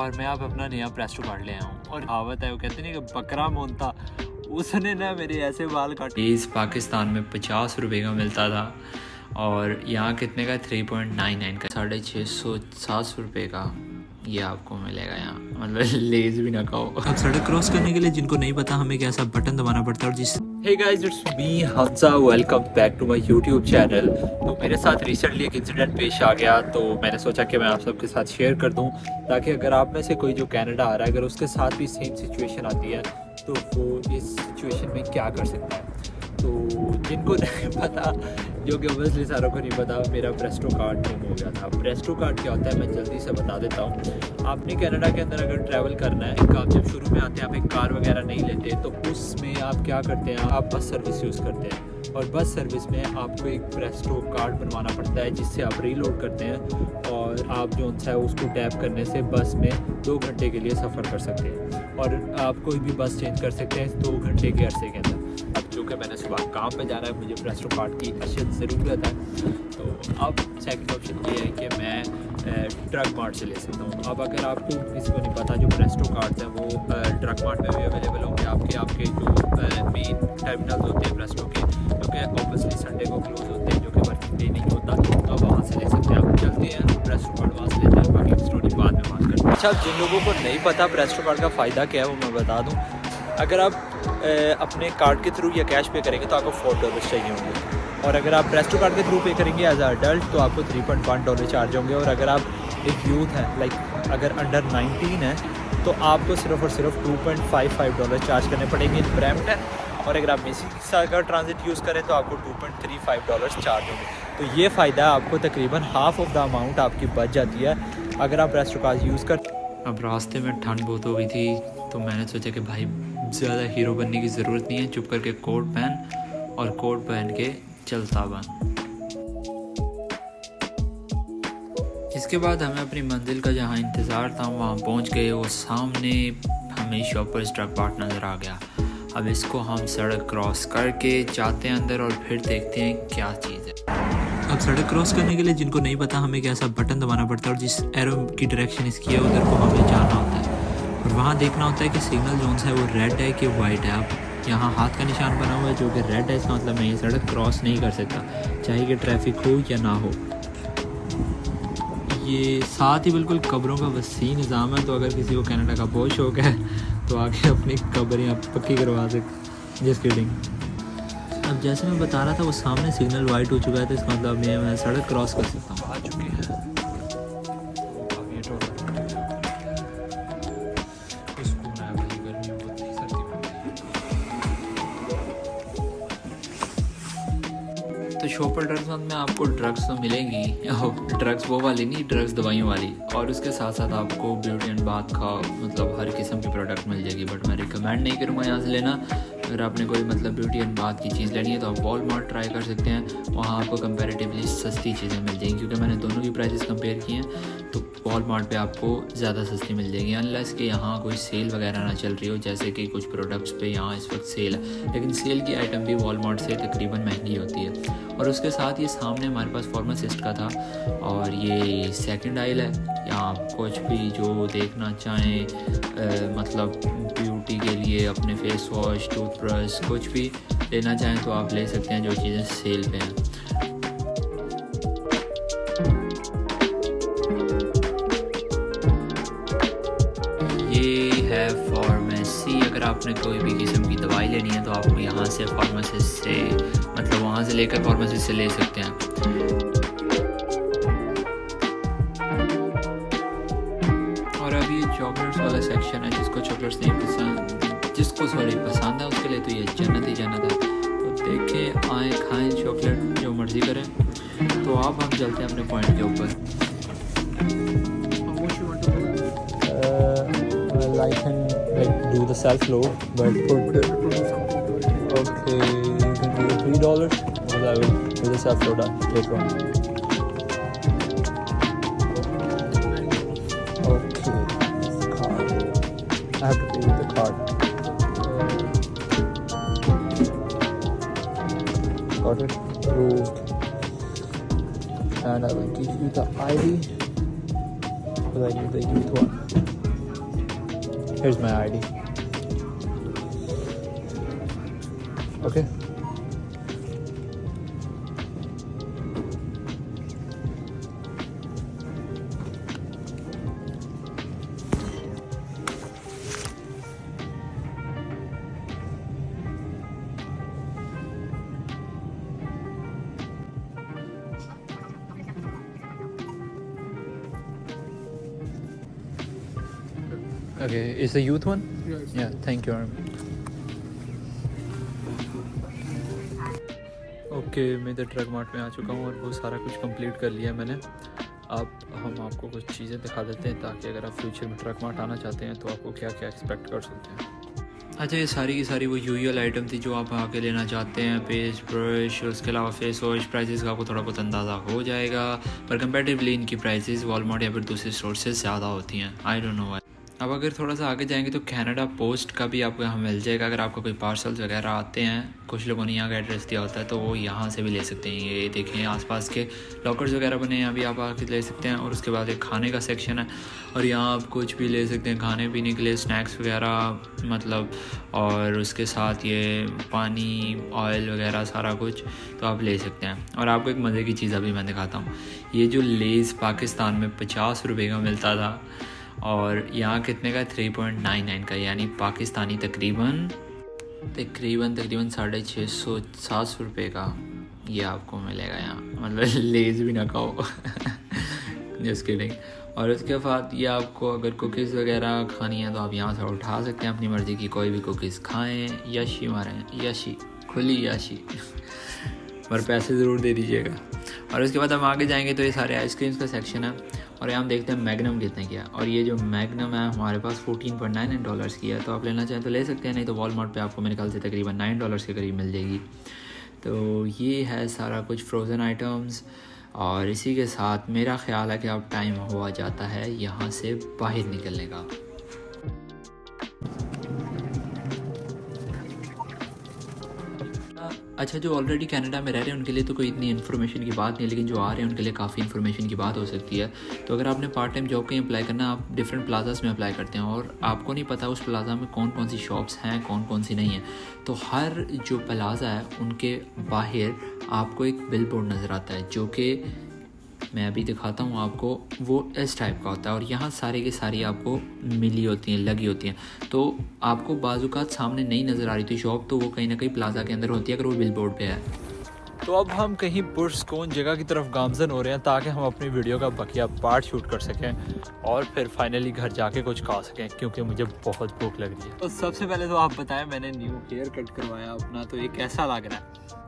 और मैं अब अपना नया प्रेस्टो कार्ड ले आया हूँ। और कहावत है, वो कहते नहीं कि बकरा मोनता, उसने ना मेरे ऐसे बाल काटे। इस पाकिस्तान में 50 रुपये का मिलता था और यहाँ कितने का, 3.99 का, 650-700 रुपये का ये आपको मिलेगा यहाँ। मतलब लेज भी ना खाओ। अब सड़क क्रॉस करने के लिए जिनको नहीं पता हमें कैसा बटन दबाना पड़ता है और जिस Hey guys, it's me Hamza, welcome back to my YouTube channel. तो मेरे साथ रिसेंटली एक इंसिडेंट पेश आ गया, तो मैंने सोचा कि मैं आप सबके साथ शेयर कर दूं, ताकि अगर आप में से कोई जो कनाडा आ रहा है, अगर उसके साथ भी सेम सिचुएशन आती है तो वो इस सिचुएशन में क्या कर सकता है। तो जिनको नहीं पता, जो कि ऑब्वियसली सारों को नहीं पता, मेरा प्रेस्टो कार्ड गुम हो गया था। प्रेस्टो कार्ड क्या होता है मैं जल्दी से बता देता हूँ। आपने कनाडा के अंदर अगर ट्रैवल करना है, आप जब शुरू में आते हैं आप एक कार वगैरह नहीं लेते, तो उसमें आप क्या करते हैं, आप बस सर्विस यूज़ करते हैं। और बस सर्विस में आपको एक प्रेस्टो कार्ड बनवाना पड़ता है, जिससे आप रीलोड करते हैं और आप जो है उसको टैप करने से बस में 2 घंटे के लिए सफ़र कर सकते हैं। और आप कोई भी बस चेंज कर सकते हैं 2 घंटे के अरसे के अंदर। अब चूँकि मैंने सुबह काम पे जाना है, मुझे प्रेस्टो कार्ड की अशद ज़रूरत है, तो अब सेकंड ऑप्शन ये है कि मैं ट्रक मार्ट से ले सकता हूँ। अब अगर आपको किसी को नहीं पता, जो प्रेस्टो कार्ड्स हैं वो ट्रक मार्ट में भी अवेलेबल होंगे। आपके जो मेन टर्मिनल्स होते हैं प्रेस्टो के, जो कि ऑब्वियसली संडे को क्लोज होते हैं, जो कि वर्किंग डे नहीं होता, तो आप वहाँ से ले सकते हैं। आप चलते हैं प्रेस्टो कार्ड वहाँ से लेते हैं, बाकी स्टोरी बाद में बात करते हैं। अच्छा, जिन लोगों को नहीं पता प्रेस्टो कार्ड का फ़ायदा क्या है वो मैं बता दूँ। अगर आप अपने कार्ड के थ्रू या कैश पे करेंगे तो आपको $4 चाहिए होंगे, और अगर आप प्रेस्टो कार्ड के थ्रू पे करेंगे एज अडल्ट तो आपको $3.1 चार्ज होंगे। और अगर आप एक यूथ हैं, लाइक अगर अंडर 19 है, तो आपको सिर्फ और सिर्फ $2.55 चार्ज करने पड़ेंगे इन ब्रैम्पटन। और अगर आप मिसिसागा का ट्रांजिट यूज़ करें तो आपको $2.35 चार्ज होंगे। तो ये फ़ायदा आपको तकरीबन हाफ ऑफ द अमाउंट आपकी बच जाती है अगर आप प्रेस्टो कार्ड यूज़ कर। अब रास्ते में ठंड बहुत हो गई थी, तो मैंने सोचा कि भाई ज़्यादा हीरो बनने की ज़रूरत नहीं है, चुप करके कोट पहन और कोट पहन के चलता बन। इसके बाद हमें अपनी मंजिल का जहाँ इंतज़ार था वहाँ पहुँच गए, और सामने हमें शॉपर्स ट्रक पार्ट नज़र आ गया। अब इसको हम सड़क क्रॉस करके जाते हैं अंदर और फिर देखते हैं क्या चीज़ है। अब सड़क क्रॉस करने के लिए जिनको नहीं पता हमें कैसा बटन दबाना पड़ता है, और जिस एरो की डायरेक्शन इसकी है उधर को हमें जाना होता है, और वहाँ देखना होता है कि सिग्नल जोन है वो रेड है कि वाइट है। अब यहाँ हाथ का निशान बना हुआ है जो कि रेड है, इसका मतलब मैं ये सड़क क्रॉस नहीं कर सकता, चाहे कि ट्रैफिक हो या ना हो। ये साथ ही बिल्कुल कब्रों का वसी निज़ाम है, तो अगर किसी को कनाडा का बहुत शौक है तो आके अपनी कब्र यहाँ पक्की करवा सकते। Just kidding. अब जैसे मैं बता रहा था वो सामने सिग्नल वाइट हो चुका है, तो इसका मतलब मैं सड़क क्रॉस कर सकता हूँ। आ चुके हैं। तो शॉपर ड्रग्स में आपको ड्रग्स तो मिलेंगी, ड्रग्स वो वाली नहीं, ड्रग्स दवाइयों वाली, और उसके साथ साथ आपको ब्यूटी एंड बाथ का मतलब हर किस्म की प्रोडक्ट मिल जाएगी। बट मैं रिकमेंड नहीं करूँगा यहाँ से लेना। अगर आपने कोई मतलब ब्यूटी एंड बाथ की चीज़ लेनी है तो आप वॉलमार्ट ट्राई कर सकते हैं, वहाँ आपको कंपैरेटिवली सस्ती चीज़ें मिल जाएंगी। क्योंकि मैंने दोनों की प्राइसेस कंपेयर किए हैं, तो वॉलमार्ट पे आपको ज़्यादा सस्ती मिल जाएगी, अनलेस कि यहाँ कोई सेल वगैरह ना चल रही हो, जैसे कि कुछ प्रोडक्ट्स पे यहाँ इस वक्त सेल है। लेकिन सेल की आइटम भी वॉलमार्ट से तकरीबन महंगी होती है। और उसके साथ ये सामने हमारे पास फार्मासिस्ट का था, और ये सेकंड आइल है। यहाँ कुछ भी जो देखना चाहें, मतलब ब्यूटी के लिए अपने फेस वॉश, टूथब्रश, कुछ भी लेना चाहें तो आप ले सकते हैं, जो चीज़ें सेल पे हैं। ये है फार्मेसी। अगर आपने कोई भी किस्म की दवाई लेनी है तो आप यहाँ से फार्मासिस्ट से, मतलब वहाँ से लेकर फार्मेसिस्ट से ले सकते हैं। और अब ये चॉकलेट्स वाला सेक्शन है, जिसको चॉकलेट्स नहीं पसंद है उसके लिए तो ये जन्नत ही जन्नत है। तो देखें, आए खाएं चॉकलेट, जो मर्ज़ी करें। तो अब हम चलते हैं अपने पॉइंट के ऊपर। I can like do the self load, but put okay, you can do $3. Well, I will do the self load later on. Okay, card. I have to pay with the card. Got it approved, and I will give you the ID because I need the youth one. Here's my ID. Okay. Okay, is the youth one? Yes. Yeah, thank you. Okay मैं इधर truck mart में आ चुका हूँ और वो सारा कुछ complete कर लिया मैंने। अब हम आपको कुछ चीज़ें दिखा देते हैं ताकि अगर आप फ्यूचर में ट्रक मार्ट आना चाहते हैं तो आपको क्या क्या एक्सपेक्ट कर सकते हैं। अच्छा, ये सारी की सारी वो यूजुअल आइटम थी जो आप आके लेना चाहते हैं। पेस्ट, ब्रश, उसके अलावा फेस वॉश। प्राइसेस का आपको थोड़ा बहुत अंदाज़ा हो जाएगा, पर कंपेरेटिवली इनकी प्राइसेस वॉलमार्ट या फिर दूसरे स्टोर से ज़्यादा होती हैं। I don't know why. अब अगर थोड़ा सा आगे जाएंगे तो कनाडा पोस्ट का भी आपको यहाँ मिल जाएगा। अगर आपको कोई पार्सल्स वगैरह आते हैं, कुछ लोगों ने यहाँ का एड्रेस दिया होता है, तो वो यहाँ से भी ले सकते हैं। ये देखें आसपास के लॉकर्स वगैरह बने हैं, अभी आप आके ले सकते हैं। और उसके बाद एक खाने का सेक्शन है और यहाँ आप कुछ भी ले सकते हैं खाने पीने के लिए, स्नैक्स वगैरह मतलब, और उसके साथ ये पानी, ऑयल वगैरह सारा कुछ तो आप ले सकते हैं। और आपको एक मज़े की चीज़ अभी मैं दिखाता हूँ। ये जो लेज़ पाकिस्तान में 50 रुपये का मिलता था और यहाँ कितने का, 3.99 का, यानी पाकिस्तानी तकरीबन 650-700 रुपये का ये आपको मिलेगा यहाँ। मतलब लेज़ भी ना खाओ जस्ट किडिंग। और उसके बाद ये आपको अगर कुकीज़ वगैरह खानी है तो आप यहाँ से उठा सकते हैं अपनी मर्ज़ी की कोई भी कुकीज़ खाएँ। यशी मारें, यशी खुली यशी पर पैसे ज़रूर दे दीजिएगा। और उसके बाद हम आगे जाएंगे तो ये सारे आइसक्रीम्स का सेक्शन है और यहाँ हम देखते हैं मैग्नम कितने की है। और ये जो मैग्नम है हमारे पास $14.99 की है, तो आप लेना चाहें तो ले सकते हैं, नहीं तो वॉलमार्ट पे आपको मेरे ख्याल से तकरीबन $9 के करीब मिल जाएगी। तो ये है सारा कुछ फ्रोज़न आइटम्स। और इसी के साथ मेरा ख्याल है कि अब टाइम हुआ जाता है यहाँ से बाहर निकलने का। अच्छा, जो ऑलरेडी कनाडा में रह रहे हैं उनके लिए तो कोई इतनी इन्फॉर्मेशन की बात नहीं है, लेकिन जो आ रहे हैं उनके लिए काफ़ी इन्फॉर्मेशन की बात हो सकती है। तो अगर आपने पार्ट टाइम जॉब कहीं अप्लाई करना, आप डिफरेंट प्लाजास में अप्लाई करते हैं और आपको नहीं पता उस प्लाजा में कौन कौन सी शॉप्स हैं, कौन कौन सी नहीं हैं, तो हर जो प्लाजा है उनके बाहर आपको एक बिल बोर्ड नज़र आता है, जो कि मैं अभी दिखाता हूँ आपको। वो इस टाइप का होता है और यहाँ सारी की सारी आपको मिली होती हैं, लगी होती हैं। तो आपको बाज़ूकात सामने नहीं नज़र आ रही थी शॉप, तो वो कहीं ना कहीं प्लाजा के अंदर होती है अगर वो बिल बोर्ड पे है। तो अब हम कहीं पुरस्कून जगह की तरफ गामजन हो रहे हैं ताकि हम अपनी वीडियो का बकिया पार्ट शूट कर सकें और फिर फाइनली घर जाके कुछ खा सकें, क्योंकि मुझे बहुत भूख लग रही है। तो सबसे पहले तो आप बताएं, मैंने न्यू हेयर कट करवाया अपना, तो ये कैसा लग रहा है?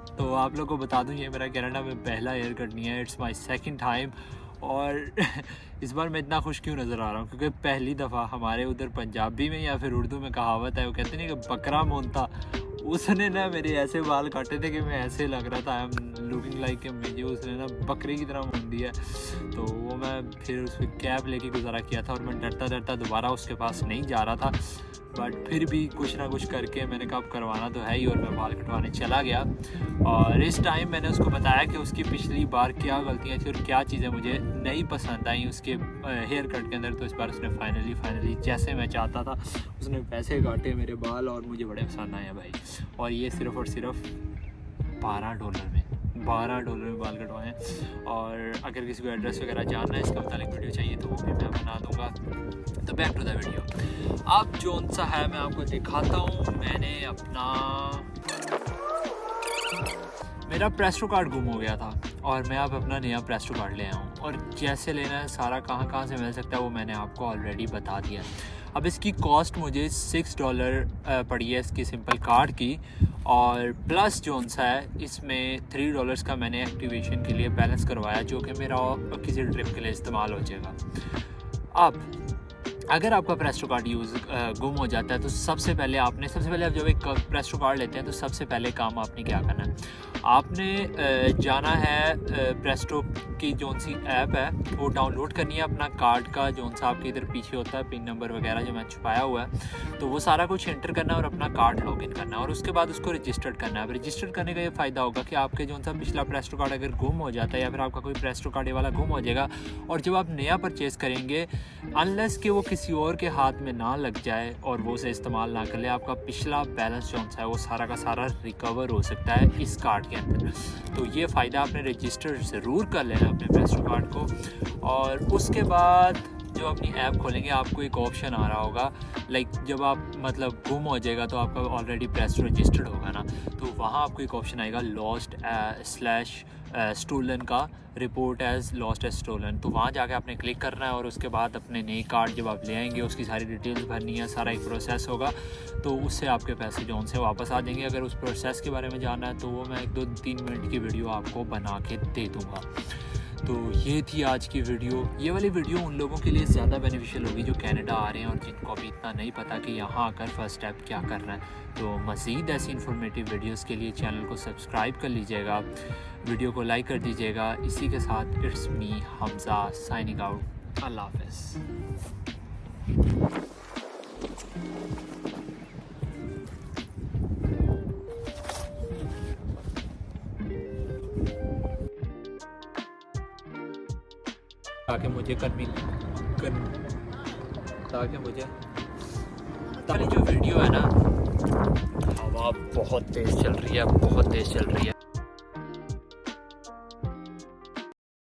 तो आप लोगों को बता दूं, ये मेरा कनाडा में पहला हेयर कट नहीं है, इट्स माय सेकंड टाइम। और इस बार मैं इतना खुश क्यों नज़र आ रहा हूँ, क्योंकि पहली दफ़ा हमारे उधर पंजाबी में या फिर उर्दू में कहावत है, वो कहते नहीं कि बकरा मोनता, उसने ना मेरे ऐसे बाल काटे थे कि मैं ऐसे लग रहा था, आई एम लुकिंग लाइक कि मुझे उसने ना बकरी की तरह मोन दिया। तो वो मैं फिर उस पर कैब लेके गुजारा किया था और मैं डरता डरता दोबारा उसके पास नहीं जा रहा था, बट फिर भी कुछ ना कुछ करके मैंने कहा करवाना तो है ही, और मैं बाल कटवाने चला गया। और इस टाइम मैंने उसको बताया कि उसकी पिछली बार क्या गलतियाँ थी और क्या चीज़ें मुझे नहीं पसंद आई उसके हेयर कट के अंदर। तो इस बार उसने फाइनली जैसे मैं चाहता था उसने पैसे काटे मेरे बाल और मुझे बड़े पसंद आए भाई। और ये सिर्फ़ और सिर्फ $12 में बाल कटवाएँ। और अगर किसी को एड्रेस वगैरह जानना है, इसका मुतालिक वीडियो चाहिए तो वो भी मैं बना दूँगा। तो बैक टू द वीडियो, अब जो सा है मैं आपको दिखाता हूँ। मैंने अपना मेरा प्रेस्टो कार्ड गुम हो गया था और मैं अब अपना नया प्रेस्टो कार्ड ले आया हूँ, और कैसे लेना है, सारा कहाँ से मिल सकता है, वो मैंने आपको ऑलरेडी बता दिया। अब इसकी कॉस्ट मुझे $6 पड़ी है इसकी सिंपल कार्ड की, और प्लस जो सा है इसमें $3 का मैंने एक्टिवेशन के लिए बैलेंस करवाया, जो कि मेरा किसी ट्रिप के लिए इस्तेमाल हो जाएगा। अब अगर आपका प्रेस्टो कार्ड गुम हो जाता है तो सबसे पहले आप जब एक प्रेस्टो कार्ड लेते हैं तो सबसे पहले काम आपने क्या करना है, आपने जाना है प्रेस्टो की जोन सी ऐप है वो डाउनलोड करनी है, अपना कार्ड का जोन सा आपके इधर पीछे होता है पिन नंबर वगैरह जो मैं छुपाया हुआ है, तो वो सारा कुछ एंटर करना है और अपना कार्ड लॉगिन करना है और उसके बाद उसको रजिस्टर्ड करना है। अब रजिस्टर करने का ये फ़ायदा होगा कि आपके जोन सा पिछला प्रेस्टो कार्ड अगर गुम हो जाता है या फिर आपका कोई प्रेस्टो कार्ड ये वाला गुम हो जाएगा और जब आप नया परचेज़ करेंगे अनलेस कि वो किसी और के हाथ में ना लग जाए और वो उसे इस्तेमाल ना कर ले, आपका पिछला बैलेंस जो है वो सारा का सारा रिकवर हो सकता है इस कार्ड के अंदर। तो ये फ़ायदा आपने रजिस्टर ज़रूर कर लेना अपने प्रेस्टो कार्ड को। और उसके बाद जब अपनी ऐप खोलेंगे आपको एक ऑप्शन आ रहा होगा लाइक जब आप मतलब गुम हो जाएगा तो आपका ऑलरेडी प्रेस्टो रजिस्टर्ड होगा ना, तो वहाँ आपको एक ऑप्शन आएगा लॉस्ट स्लैश स्टोलन का, report as lost as stolen. तो वहाँ जाके आपने क्लिक करना है और उसके बाद अपने नए कार्ड जब आप ले आएंगे उसकी सारी डिटेल्स भरनी है, सारा एक प्रोसेस होगा, तो उससे आपके पैसे जो से वापस आ जाएंगे। अगर उस प्रोसेस के बारे में जानना है तो वो मैं 1-2-3 मिनट की वीडियो आपको बना के दे दूँगा। तो ये थी आज की वीडियो। ये वाली वीडियो उन लोगों के लिए ज़्यादा बेनिफिशियल होगी जो कनाडा आ रहे हैं और जिनको अभी इतना नहीं पता कि यहाँ आकर फर्स्ट स्टेप क्या करना है। तो मज़ीद ऐसी इन्फॉर्मेटिव वीडियोस के लिए चैनल को सब्सक्राइब कर लीजिएगा, वीडियो को लाइक कर दीजिएगा। इसी के साथ it's me Hamza signing out. अल्लाह हाफ़िज़। ताकि मुझे ताकि जो वीडियो है ना, हवा बहुत तेज़ चल रही है, बहुत तेज़ चल रही है।